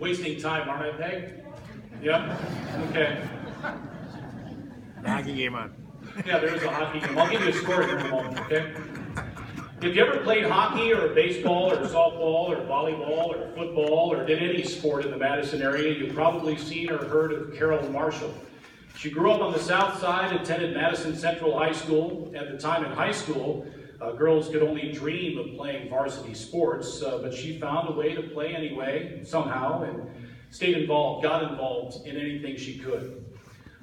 wasting time, aren't I, Peg? Yeah? Okay. The hockey game on. Yeah, there's a hockey game. I'll give you a score here in a moment, okay? If you ever played hockey or baseball or softball or volleyball or football or did any sport in the Madison area, you've probably seen or heard of Carol Marshall. She grew up on the south side, attended Madison Central High School. At the time in high school, girls could only dream of playing varsity sports, but she found a way to play anyway, somehow, and stayed involved, got involved in anything she could.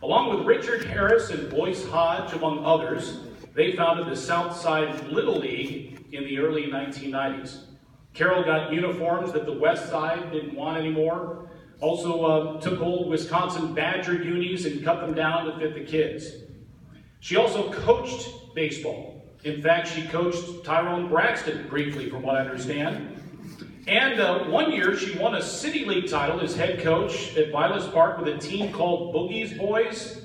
Along with Richard Harris and Boyce Hodge, among others, they founded the Southside Little League in the early 1990s. Carol got uniforms that the West Side didn't want anymore. Also took old Wisconsin Badger unis and cut them down to fit the kids. She also coached baseball. In fact, she coached Tyrone Braxton briefly, from what I understand. And one year, she won a City League title as head coach at Vilas Park with a team called Boogie's Boys.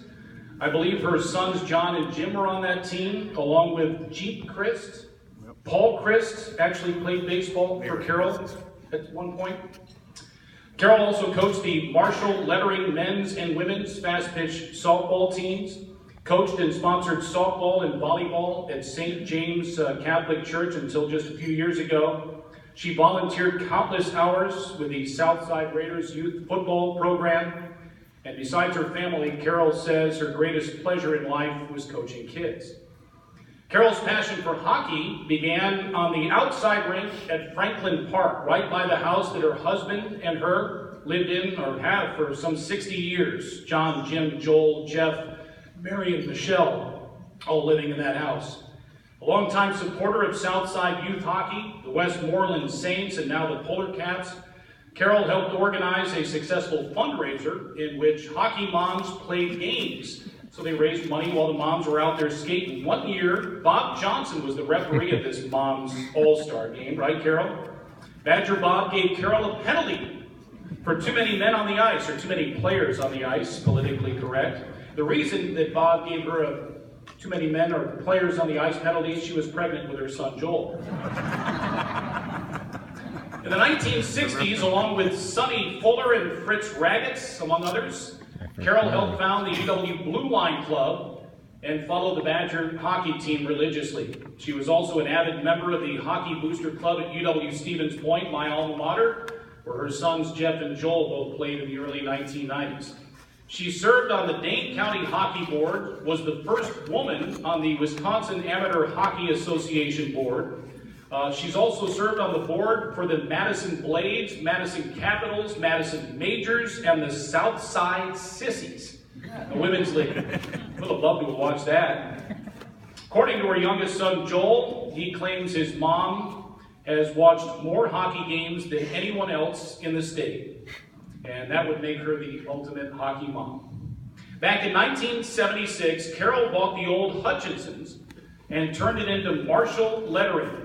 I believe her sons John and Jim were on that team, along with Jeep Christ. Paul Christ actually played baseball for Carol at one point. Carol also coached the Marshall Lettering men's and women's fast-pitch softball teams, coached and sponsored softball and volleyball at St. James Catholic Church until just a few years ago. She volunteered countless hours with the Southside Raiders youth football program. And besides her family, Carol says her greatest pleasure in life was coaching kids. Carol's passion for hockey began on the outside rink at Franklin Park, right by the house that her husband and her lived in or have for some 60 years. John, Jim, Joel, Jeff, Mary, and Michelle, all living in that house. A longtime supporter of Southside youth hockey, the Westmoreland Saints, and now the Polar Cats, Carol helped organize a successful fundraiser in which hockey moms played games. So they raised money while the moms were out there skating. One year, Bob Johnson was the referee of this mom's all-star game, right, Carol? Badger Bob gave Carol a penalty for too many men on the ice, or too many players on the ice, politically correct. The reason that Bob gave her too many men or players on the ice penalty, she was pregnant with her son Joel. In the 1960s, along with Sonny Fuller and Fritz Ragatz, among others, Carol helped found the UW Blue Line Club and followed the Badger hockey team religiously. She was also an avid member of the Hockey Booster Club at UW Stevens Point, my alma mater, where her sons Jeff and Joel both played in the early 1990s. She served on the Dane County Hockey Board, was the first woman on the Wisconsin Amateur Hockey Association Board. She's also served on the board for the Madison Blades, Madison Capitals, Madison Majors, and the Southside Sissies, the women's league. Would have loved to have watched that. According to her youngest son, Joel, he claims his mom has watched more hockey games than anyone else in the state. And that would make her the ultimate hockey mom. Back in 1976, Carol bought the old Hutchinsons and turned it into Marshall Lettering.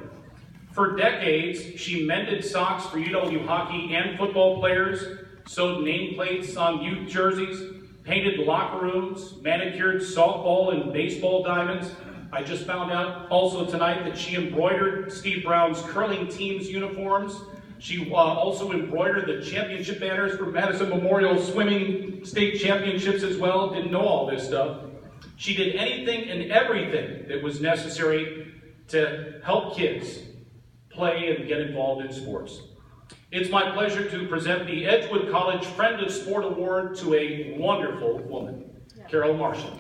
For decades, she mended socks for UW hockey and football players, sewed nameplates on youth jerseys, painted locker rooms, manicured softball and baseball diamonds. I just found out also tonight that she embroidered Steve Brown's curling team's uniforms. She also embroidered the championship banners for Madison Memorial Swimming State Championships as well. Didn't know all this stuff. She did anything and everything that was necessary to help kids play and get involved in sports. It's my pleasure to present the Edgewood College Friend of Sport Award to a wonderful woman, Carol Marshall.